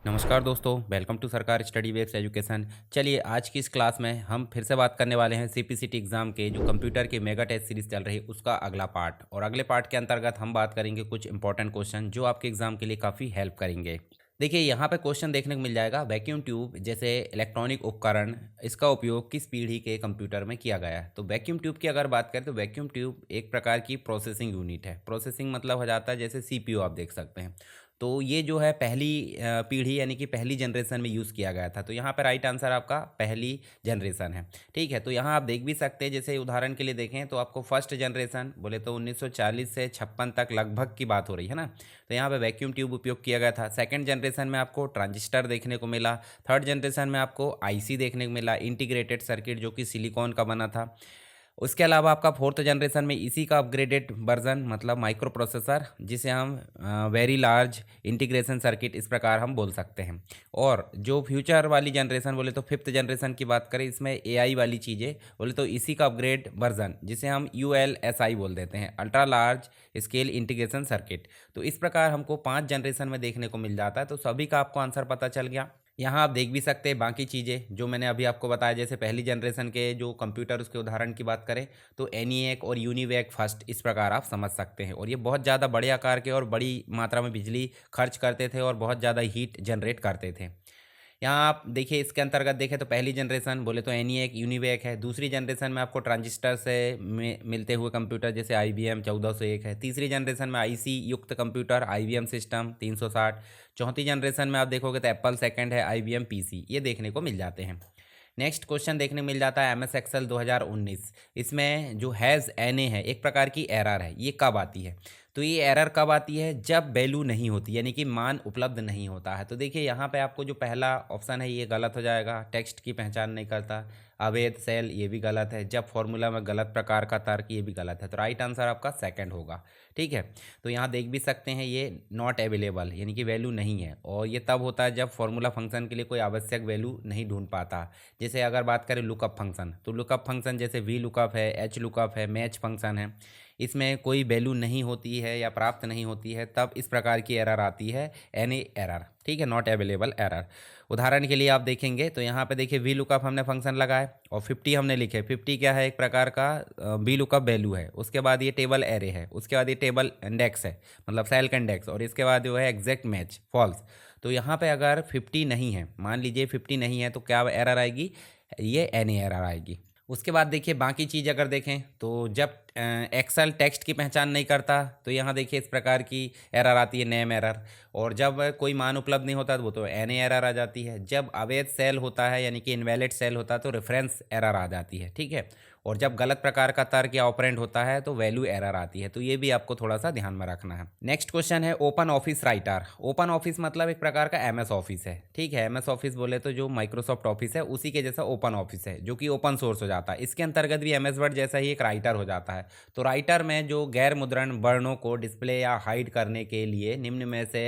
नमस्कार दोस्तों, welcome to सरकार स्टडी वेब्स एजुकेशन। चलिए आज की इस क्लास में हम फिर से बात करने वाले हैं सीपीसीटी एग्ज़ाम के जो कंप्यूटर की मेगा टेस्ट सीरीज़ चल रही है उसका अगला पार्ट। और अगले पार्ट के अंतर्गत हम बात करेंगे कुछ इंपॉर्टेंट क्वेश्चन जो आपके एग्ज़ाम के लिए काफ़ी हेल्प करेंगे। देखिए यहाँ पे क्वेश्चन देखने को मिल जाएगा, वैक्यूम ट्यूब जैसे इलेक्ट्रॉनिक उपकरण, इसका उपयोग किस पीढ़ी के कंप्यूटर में किया गया है। तो वैक्यूम ट्यूब की अगर बात करें तो वैक्यूम ट्यूब एक प्रकार की प्रोसेसिंग यूनिट है। प्रोसेसिंग मतलब हो जाता है जैसे सीपीयू आप देख सकते हैं। तो ये जो है पहली पीढ़ी यानी कि पहली जनरेशन में यूज़ किया गया था। तो यहाँ पे राइट आंसर आपका पहली जनरेशन है। ठीक है, तो यहाँ आप देख भी सकते हैं, जैसे उदाहरण के लिए देखें तो आपको फर्स्ट जनरेशन बोले तो 1940 से 56 तक लगभग की बात हो रही है ना। तो यहाँ पे वैक्यूम ट्यूब उपयोग किया गया था। सेकंड जनरेशन में आपको ट्रांजिस्टर देखने को मिला। थर्ड जनरेशन में आपको आईसी देखने को मिला, इंटीग्रेटेड सर्किट, जो कि सिलिकॉन का बना था। उसके अलावा आपका फोर्थ जनरेशन में इसी का अपग्रेडेड वर्जन मतलब माइक्रो प्रोसेसर, जिसे हम वेरी लार्ज इंटीग्रेशन सर्किट इस प्रकार हम बोल सकते हैं। और जो फ्यूचर वाली जनरेशन बोले तो फिफ्थ जनरेशन की बात करें, इसमें एआई वाली चीज़ें बोले तो इसी का अपग्रेड वर्जन, जिसे हम यूएलएसआई बोल देते हैं, ultra large scale integration circuit. तो इस प्रकार हमको 5 जनरेशन में देखने को मिल जाता है। तो सभी का आपको आंसर पता चल गया। यहाँ आप देख भी सकते हैं बाकी चीज़ें जो मैंने अभी आपको बताया, जैसे पहली जनरेशन के जो कंप्यूटर उसके उदाहरण की बात करें तो एनीएक और यूनिवेक फर्स्ट, इस प्रकार आप समझ सकते हैं। और ये बहुत ज़्यादा बड़े आकार के और बड़ी मात्रा में बिजली खर्च करते थे और बहुत ज़्यादा हीट जनरेट करते थे। यहाँ आप देखिए इसके अंतर्गत देखें तो पहली जनरेशन बोले तो एनीएक यूनिवेक है। दूसरी जनरेशन में आपको ट्रांजिस्टर से मिलते हुए कंप्यूटर जैसे IBM 1401 है। तीसरी जनरेशन में आईसी युक्त कंप्यूटर IBM सिस्टम 360। चौथी जनरेशन में आप देखोगे तो एप्पल सेकंड है, IBM PC, ये देखने को मिल जाते हैं। नेक्स्ट क्वेश्चन देखने मिल जाता है MS एक्सेल 2019। इसमें जो हैज़ एन ए है, एक प्रकार की एरर है, ये कब आती है। तो ये एरर कब आती है, जब वैल्यू नहीं होती यानी कि मान उपलब्ध नहीं होता है। तो देखिए यहाँ पे आपको जो पहला ऑप्शन है ये गलत हो जाएगा, टेक्स्ट की पहचान नहीं करता। अवैध सेल, ये भी गलत है। जब फॉर्मूला में गलत प्रकार का तर्क, ये भी गलत है। तो राइट आंसर आपका सेकंड होगा। ठीक है, तो यहाँ देख भी सकते हैं ये नॉट अवेलेबल यानी कि वैल्यू नहीं है। और ये तब होता है जब फॉर्मूला फंक्शन के लिए कोई आवश्यक वैल्यू नहीं ढूंढ पाता। जैसे अगर बात करें लुकअप फंक्शन, तो लुकअप फंक्शन जैसे वी लुकअप है, एच लुकअप है, मैच फंक्शन है, इसमें कोई वैल्यू नहीं होती है या प्राप्त नहीं होती है, तब इस प्रकार की एरर आती है, एनी एरर। ठीक है, नॉट अवेलेबल एरर। उदाहरण के लिए आप देखेंगे तो यहाँ पे देखिए वी लुकअप हमने फंक्शन लगाए और 50 हमने लिखे। 50 क्या है, एक प्रकार का वी लुकअप वैल्यू है। उसके बाद ये टेबल एरे है, उसके बाद ये टेबल इंडेक्स है मतलब सेल का इंडेक्स, और इसके बाद जो है एग्जैक्ट मैच फॉल्स। तो यहाँ पे अगर 50 नहीं है, मान लीजिए 50 नहीं है, तो क्या एरर आएगी, ये एनी एरर आएगी। उसके बाद देखिए बाकी चीज़ अगर देखें तो जब एक्सेल टेक्स्ट की पहचान नहीं करता तो यहाँ देखिए इस प्रकार की एरर आती है, नेम एरर। और जब कोई मान उपलब्ध नहीं होता तो वो तो एन एरर आ जाती है। जब अवैध सेल होता है यानी कि इनवैलिड सेल होता है तो रेफरेंस एरर आ जाती है। ठीक है, और जब गलत प्रकार का तर्क या ऑपरेंड होता है तो वैल्यू एरर आती है। तो ये भी आपको थोड़ा सा ध्यान में रखना है। नेक्स्ट क्वेश्चन है open office writer. Open office मतलब एक प्रकार का MS ऑफिस है। ठीक है, MS ऑफिस बोले तो जो माइक्रोसॉफ्ट ऑफिस है उसी के जैसा ओपन ऑफिस है, जो कि ओपन सोर्स हो जाता है। इसके अंतर्गत भी MS वर्ड जैसा ही एक राइटर हो जाता है। तो राइटर में जो गैर मुद्रण वर्णों को डिस्प्ले या हाइड करने के लिए निम्न में से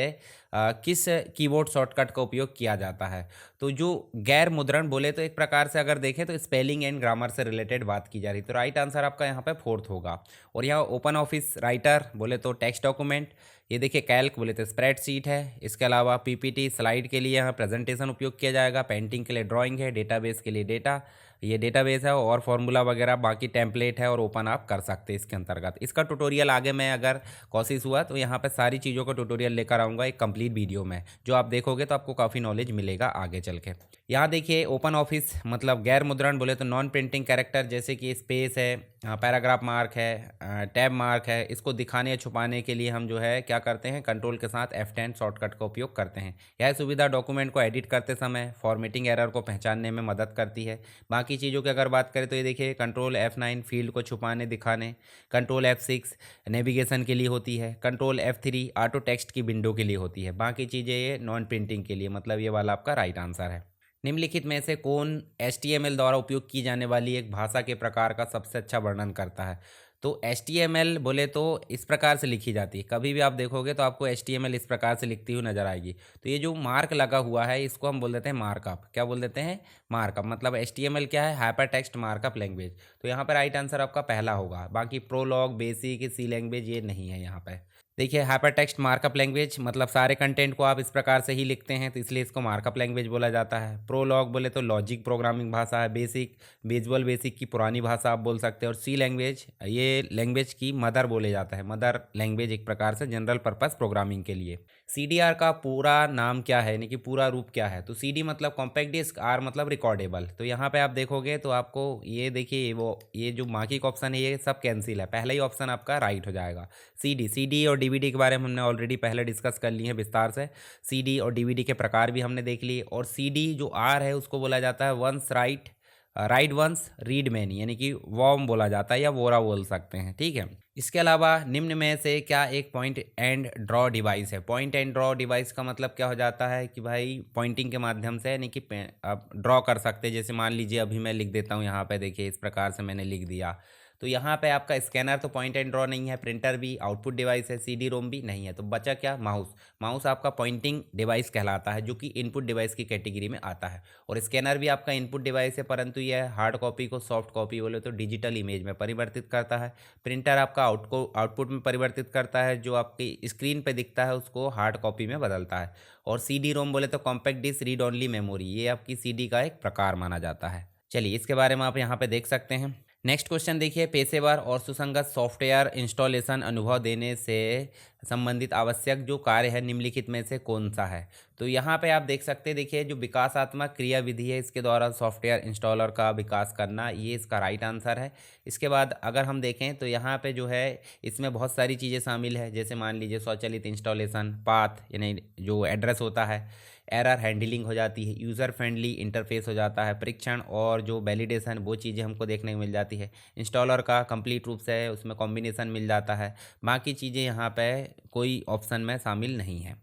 किस कीबोर्ड शॉर्टकट का उपयोग किया जाता है। तो जो गैर मुद्रण बोले तो एक प्रकार से अगर देखें तो स्पेलिंग एंड ग्रामर से रिलेटेड बात की जा रही, तो राइट आंसर आपका यहाँ पे फोर्थ होगा। और यहाँ ओपन ऑफिस राइटर बोले तो टेक्स्ट डॉक्यूमेंट, ये देखिए कैल्क बोले तो स्प्रेडशीट है। इसके अलावा PPT स्लाइड के लिए यहाँ प्रेजेंटेशन उपयोग किया जाएगा, पेंटिंग के लिए ड्राइंग है, डेटाबेस के लिए डेटा, ये डेटाबेस है, और फॉर्मूला वगैरह बाकी टेम्पलेट है और ओपन आप कर सकते हैं इसके अंतर्गत। इसका ट्यूटोरियल आगे मैं अगर कोशिश हुआ तो यहाँ पे सारी चीज़ों का ट्यूटोरियल लेकर आऊँगा एक कंप्लीट वीडियो में, जो आप देखोगे तो आपको काफ़ी नॉलेज मिलेगा आगे चल के। यहाँ देखिए ओपन ऑफिस मतलब गैर मुद्रण बोले तो नॉन प्रिंटिंग कैरेक्टर, जैसे कि स्पेस है, पैराग्राफ मार्क है, टैब मार्क है, इसको दिखाने या छुपाने के लिए हम जो है क्या करते हैं, कंट्रोल के साथ F10 शॉर्टकट का उपयोग करते हैं। यह सुविधा डॉक्यूमेंट को एडिट करते समय फॉर्मेटिंग एरर को पहचानने में मदद करती है। बाकी चीज़ों की अगर बात करें तो ये देखिए कंट्रोल F9 फील्ड को छुपाने दिखाने, कंट्रोल F6 नेविगेशन के लिए होती है, कंट्रोल F3 ऑटो टेक्स्ट की विंडो के लिए होती है। बाकी चीज़ें ये नॉन प्रिंटिंग के लिए, मतलब ये वाला आपका राइट आंसर है। निम्नलिखित में से कौन HTML द्वारा उपयोग की जाने वाली एक भाषा के प्रकार का सबसे अच्छा वर्णन करता है। तो HTML बोले तो इस प्रकार से लिखी जाती है, कभी भी आप देखोगे तो आपको HTML इस प्रकार से लिखती हुई नजर आएगी। तो ये जो मार्क लगा हुआ है इसको हम बोल देते हैं मार्कअप। क्या बोल देते हैं, मार्कअप। मतलब HTML क्या है, हाइपर टेक्स्ट मार्कअप लैंग्वेज। तो यहाँ पर राइट आंसर आपका पहला होगा। बाकी प्रोलॉग, बेसिक, सी लैंग्वेज ये नहीं है यहाँ पे। देखिए हाइपर टेक्स्ट मार्कअप लैंग्वेज मतलब सारे कंटेंट को आप इस प्रकार से ही लिखते हैं तो इसलिए इसको मार्कअप लैंग्वेज बोला जाता है। प्रोलॉग बोले तो लॉजिक प्रोग्रामिंग भाषा है। बेसिक विजुअल बेसिक की पुरानी भाषा आप बोल सकते हैं। और सी लैंग्वेज ये लैंग्वेज की मदर बोले जाता है। मदर लैंग्वेज एक प्रकार से जनरल पर्पस प्रोग्रामिंग के लिए। CDR का पूरा नाम क्या है यानी कि पूरा रूप क्या है? तो CD मतलब कॉम्पैक्ट डिस्क, R मतलब रिकॉर्डेबल। तो यहाँ पे आप देखोगे तो आपको ये देखिए वो ये जो मार्किंग ऑप्शन है ये सब कैंसिल है, पहला ही ऑप्शन आपका राइट हो जाएगा। CD और DVD के बारे में हमने ऑलरेडी पहले डिस्कस कर लिए हैं विस्तार से। CD और DVD के प्रकार भी हमने देख लिए। और CD जो R है उसको बोला जाता है once write, write once read many यानी कि वॉर्म बोला जाता है या वोरा बोल सकते हैं, ठीक है। इसके अलावा निम्न में से क्या एक पॉइंट एंड ड्रॉ डिवाइस है? पॉइंट एंड ड्रॉ डिवाइस का मतलब क्या हो जाता है कि भाई पॉइंटिंग के माध्यम से यानी कि आप ड्रॉ कर सकते हैं। जैसे मान लीजिए अभी मैं लिख देता हूँ यहाँ पे, देखिए इस प्रकार से मैंने लिख दिया। तो यहाँ पे आपका स्कैनर तो पॉइंट एंड ड्रॉ नहीं है, प्रिंटर भी, आउटपुट डिवाइस है, CD-ROM भी नहीं है। तो बचा क्या? माउस। माउस आपका पॉइंटिंग डिवाइस कहलाता है जो कि इनपुट डिवाइस की कैटेगरी में आता है। और स्कैनर भी आपका इनपुट डिवाइस है, परंतु यह हार्ड कॉपी को सॉफ्ट कॉपी बोले तो डिजिटल इमेज में परिवर्तित करता है। प्रिंटर आपका आउटपुट में परिवर्तित करता है, जो आपकी स्क्रीन पे दिखता है उसको हार्ड कॉपी में बदलता है। और CD-ROM बोले तो compact disc read only memory, ये आपकी CD का एक प्रकार माना जाता है। चलिए इसके बारे में आप यहाँ पे देख सकते हैं। नेक्स्ट क्वेश्चन देखिए, पेशेवर और सुसंगत सॉफ्टवेयर इंस्टॉलेशन अनुभव देने से संबंधित आवश्यक जो कार्य है निम्नलिखित में से कौन सा है? तो यहाँ पे आप देख सकते हैं, देखिए जो विकासात्मक क्रिया विधि है इसके द्वारा सॉफ्टवेयर इंस्टॉलर का विकास करना, ये इसका राइट आंसर है। इसके बाद अगर हम देखें तो यहाँ पे जो है इसमें बहुत सारी चीज़ें शामिल है। जैसे मान लीजिए स्वचालित इंस्टॉलेशन, पाथ यानी जो एड्रेस होता है, एरर हैंडलिंग हो जाती है, यूज़र फ्रेंडली इंटरफेस हो जाता है, परीक्षण और जो वैलिडेशन वो चीज़ें हमको देखने को मिल जाती है। इंस्टॉलर का कंप्लीट रूप से उसमें कॉम्बिनेशन मिल जाता है। बाकी चीज़ें यहाँ पे कोई ऑप्शन में शामिल नहीं है।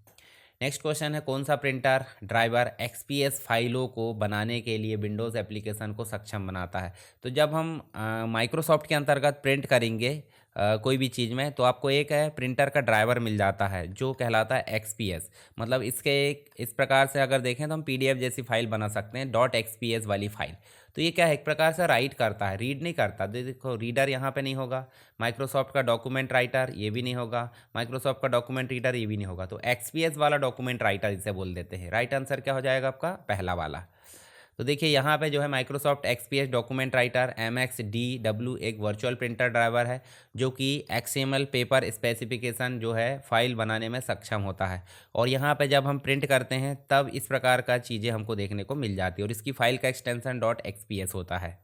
नेक्स्ट क्वेश्चन है, कौन सा प्रिंटर ड्राइवर XPS फाइलों को बनाने के लिए विंडोज़ एप्लीकेशन को सक्षम बनाता है? तो जब हम माइक्रोसॉफ्ट के अंतर्गत प्रिंट करेंगे कोई भी चीज़ में तो आपको एक है प्रिंटर का ड्राइवर मिल जाता है जो कहलाता है XPS। मतलब इसके एक इस प्रकार से अगर देखें तो हम PDF जैसी फाइल बना सकते हैं, .xps वाली फाइल। तो ये क्या है, एक प्रकार से राइट करता है, रीड नहीं करता। देखो रीडर यहाँ पे नहीं होगा। माइक्रोसॉफ्ट का डॉक्यूमेंट राइटर ये भी नहीं होगा। माइक्रोसॉफ्ट का डॉक्यूमेंट रीडर ये भी नहीं होगा। तो XPS वाला डॉक्यूमेंट राइटर इसे बोल देते हैं। राइट आंसर क्या हो जाएगा आपका? पहला वाला। तो देखिए यहाँ पे जो है Microsoft XPS document writer MXDW एक वर्चुअल प्रिंटर ड्राइवर है जो कि XML पेपर स्पेसिफिकेशन जो है फाइल बनाने में सक्षम होता है। और यहाँ पे जब हम प्रिंट करते हैं तब इस प्रकार का चीज़ें हमको देखने को मिल जाती है और इसकी फाइल का एक्सटेंशन .xps होता है।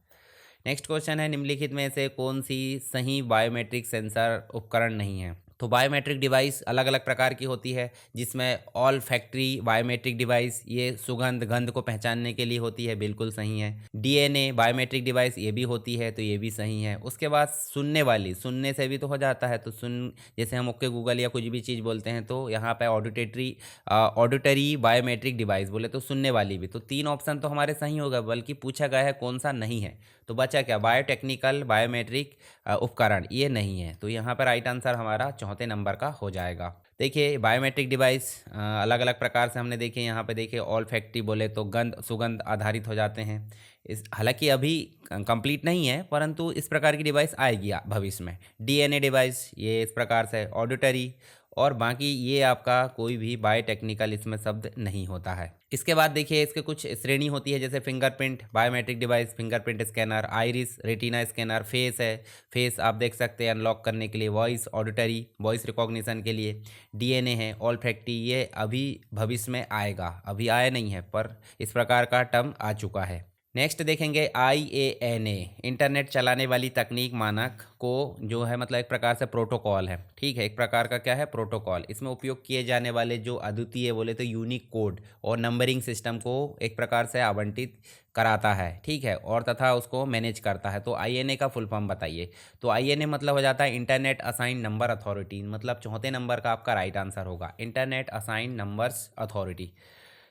नेक्स्ट क्वेश्चन है, निम्नलिखित में से कौन सी सही बायोमेट्रिक सेंसर उपकरण नहीं है? तो बायोमेट्रिक डिवाइस अलग अलग प्रकार की होती है, जिसमें ऑल फैक्ट्री बायोमेट्रिक डिवाइस ये सुगंध गंध को पहचानने के लिए होती है, बिल्कुल सही है। DNA बायोमेट्रिक डिवाइस ये भी होती है, तो ये भी सही है। उसके बाद सुनने वाली, सुनने से भी तो हो जाता है, तो सुन जैसे हम ओके गूगल या कुछ भी चीज़ बोलते हैं तो यहाँ पे ऑडिटरी बायोमेट्रिक डिवाइस बोले तो सुनने वाली भी। तो तीन ऑप्शन तो हमारे सही होगा, बल्कि पूछा गया है कौन सा नहीं है। तो बचा क्या? बायोटेक्निकल बायोमेट्रिक उपकरण ये नहीं है। तो यहाँ पर राइट आंसर हमारा चौथे नंबर का हो जाएगा। देखिए बायोमेट्रिक डिवाइस अलग अलग प्रकार से हमने देखे। यहाँ पे देखिए ऑल फैक्ट्री बोले तो गंध सुगंध आधारित हो जाते हैं। इस हालांकि अभी कंप्लीट नहीं है, परंतु इस प्रकार की डिवाइस आएगी भविष्य में। DNA डिवाइस ये इस प्रकार से ऑडिटरी, और बाकी ये आपका कोई भी बायोटेक्निकल इसमें शब्द नहीं होता है। इसके बाद देखिए इसके कुछ श्रेणी होती है, जैसे fingerprint biometric device, fingerprint scanner, iris retina scanner, face है, फेस आप देख सकते हैं अनलॉक करने के लिए, वॉइस ऑडिटरी वॉइस रिकॉग्निशन के लिए, DNA है, ऑल फैक्ट्री ये अभी भविष्य में आएगा, अभी आया नहीं है पर इस प्रकार का टर्म आ चुका है। नेक्स्ट देखेंगे IANA इंटरनेट चलाने वाली तकनीक मानक को जो है मतलब एक प्रकार से प्रोटोकॉल है, ठीक है, एक प्रकार का क्या है प्रोटोकॉल। इसमें उपयोग किए जाने वाले जो अद्वितीय बोले तो यूनिक कोड और नंबरिंग सिस्टम को एक प्रकार से आवंटित कराता है, ठीक है, और तथा उसको मैनेज करता है। तो IANA का फुल फॉर्म बताइए। तो IANA मतलब हो जाता है इंटरनेट असाइन नंबर अथॉरिटी, मतलब चौथे नंबर का आपका राइट आंसर होगा, इंटरनेट असाइन नंबर्स अथॉरिटी।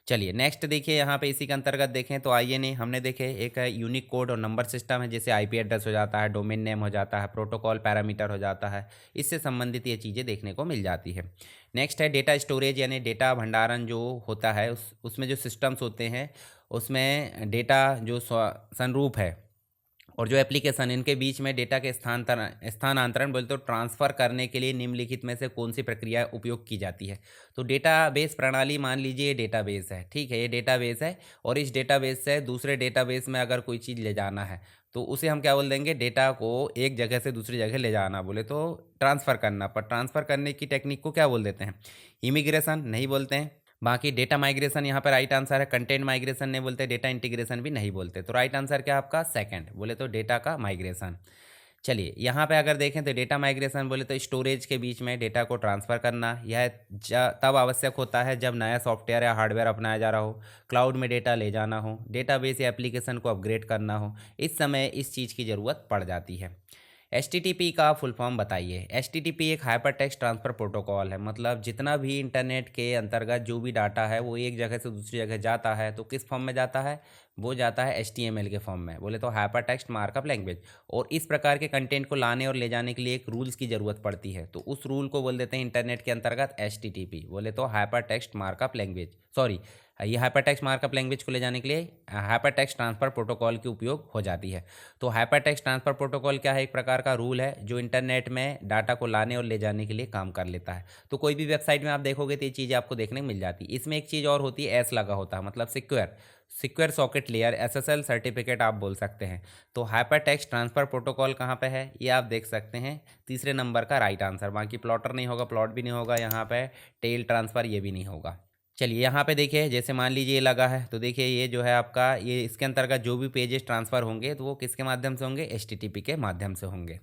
चलिए नेक्स्ट देखिए, यहाँ पे इसी के अंतर्गत देखें तो IANA हमने देखे एक है यूनिक कोड और नंबर सिस्टम है, जैसे IP एड्रेस हो जाता है, डोमेन नेम हो जाता है, प्रोटोकॉल पैरामीटर हो जाता है, इससे संबंधित ये चीज़ें देखने को मिल जाती है। नेक्स्ट है डेटा स्टोरेज यानी डेटा भंडारण जो होता है उसमें जो सिस्टम्स होते हैं उसमें डेटा जो संरूप है और जो एप्लीकेशन इनके बीच में डेटा के स्थानांतरण बोले तो ट्रांसफ़र करने के लिए निम्नलिखित में से कौन सी प्रक्रिया उपयोग की जाती है। तो डेटाबेस प्रणाली मान लीजिए ये डेटाबेस है, ठीक है, ये डेटाबेस है और इस डेटाबेस से दूसरे डेटाबेस में अगर कोई चीज़ ले जाना है तो उसे हम क्या बोल देंगे, डेटा को एक जगह से दूसरी जगह ले जाना बोले तो ट्रांसफ़र करना, पर ट्रांसफ़र करने की टेक्निक को क्या बोल देते हैं, इमिग्रेशन नहीं बोलते हैं। बाकी डेटा माइग्रेशन यहाँ पर राइट आंसर है, कंटेंट माइग्रेशन नहीं बोलते, डेटा इंटीग्रेशन भी नहीं बोलते। तो राइट आंसर क्या है आपका, सेकंड बोले तो डेटा का माइग्रेशन। चलिए यहाँ पे अगर देखें तो डेटा माइग्रेशन बोले तो स्टोरेज के बीच में डेटा को ट्रांसफ़र करना, यह तब आवश्यक होता है जब नया सॉफ्टवेयर या हार्डवेयर अपनाया जा रहा हो, क्लाउड में डेटा ले जाना हो, डेटाबेस या एप्लीकेशन को अपग्रेड करना हो, इस समय इस चीज़ की ज़रूरत पड़ जाती है। HTTP का फुल फॉर्म बताइए। HTTP एक हाइपर टेक्स्ट ट्रांसफ़र प्रोटोकॉल है, मतलब जितना भी इंटरनेट के अंतर्गत जो भी डाटा है वो एक जगह से दूसरी जगह जाता है तो किस फॉर्म में जाता है, वो जाता है HTML के फॉर्म में, बोले तो हाइपर टेक्स्ट मार्कअप लैंग्वेज। और इस प्रकार के कंटेंट को लाने और ले जाने के लिए एक रूल्स की ज़रूरत पड़ती है, तो उस रूल को बोल देते हैं इंटरनेट के अंतर्गत HTTP, बोले तो hyper text markup language. Sorry, ये हाइपर टेक्स्ट मार्कअप लैंग्वेज को ले जाने के लिए हाइपर टेक्स्ट ट्रांसफ़र प्रोटोकॉल की उपयोग हो जाती है। तो हाइपर टेक्स्ट ट्रांसफ़र प्रोटोकॉल क्या है, एक प्रकार का रूल है जो इंटरनेट में डाटा को लाने और ले जाने के लिए काम कर लेता है। तो कोई भी वेबसाइट में आप देखोगे तो ये चीज़ें आपको देखने को मिल जाती है। इसमें एक चीज़ और होती है, एस लगा होता है, मतलब secure socket layer, SSL certificate आप बोल सकते हैं। तो हाइपर टेक्स्ट ट्रांसफ़र प्रोटोकॉल कहाँ पे है, ये आप देख सकते हैं तीसरे नंबर का राइट आंसर। बाकी प्लॉटर नहीं होगा, प्लॉट भी नहीं होगा, यहाँ पे टेल ट्रांसफ़र ये भी नहीं होगा। चलिए यहाँ पे देखिए, जैसे मान लीजिए ये लगा है तो देखिए ये जो है आपका, ये इसके अंतर्गत जो भी पेजेस ट्रांसफ़र होंगे तो वो किसके माध्यम से होंगे, HTTP के माध्यम से होंगे।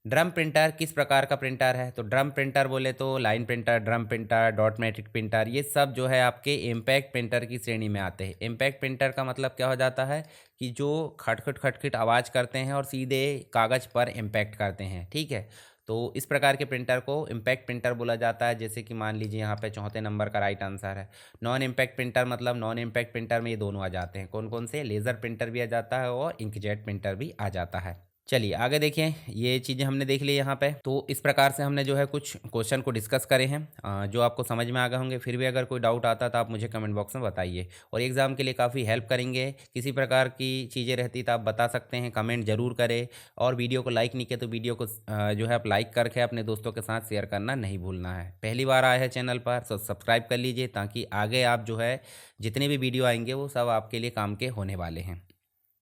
ड्रम प्रिंटर किस प्रकार का प्रिंटर है, तो ड्रम प्रिंटर बोले तो line printer, drum printer, dot matric printer, ये सब जो है आपके इम्पैक्ट प्रिंटर की श्रेणी में आते हैं। इम्पैक्ट प्रिंटर का मतलब क्या हो जाता है कि जो खटखट खटखट आवाज़ करते हैं और सीधे कागज़ पर इम्पैक्ट करते हैं, ठीक है। तो इस प्रकार के प्रिंटर को इम्पैक्ट प्रिंटर बोला जाता है। जैसे कि मान लीजिए यहाँ पे चौथे नंबर का राइट आंसर है नॉन इम्पैक्ट प्रिंटर, मतलब नॉन इम्पैक्ट प्रिंटर में ये दोनों आ जाते हैं, कौन कौन से, लेज़र प्रिंटर भी आ जाता है और इंकजेट प्रिंटर भी आ जाता है। चलिए आगे देखिए, ये चीज़ें हमने देख ली यहाँ पे। तो इस प्रकार से हमने जो है कुछ क्वेश्चन को डिस्कस करे हैं जो आपको समझ में आ गए होंगे। फिर भी अगर कोई डाउट आता तो आप मुझे कमेंट बॉक्स में बताइए, और एग्ज़ाम के लिए काफ़ी हेल्प करेंगे। किसी प्रकार की चीज़ें रहती तो आप बता सकते हैं, कमेंट ज़रूर करें। और वीडियो को लाइक नहीं किया तो वीडियो को जो है आप लाइक करके अपने दोस्तों के साथ शेयर करना नहीं भूलना है। पहली बार आए हैं चैनल पर तो सब्सक्राइब कर लीजिए, ताकि आगे आप जो है जितने भी वीडियो आएंगे वो सब आपके लिए काम के होने वाले हैं।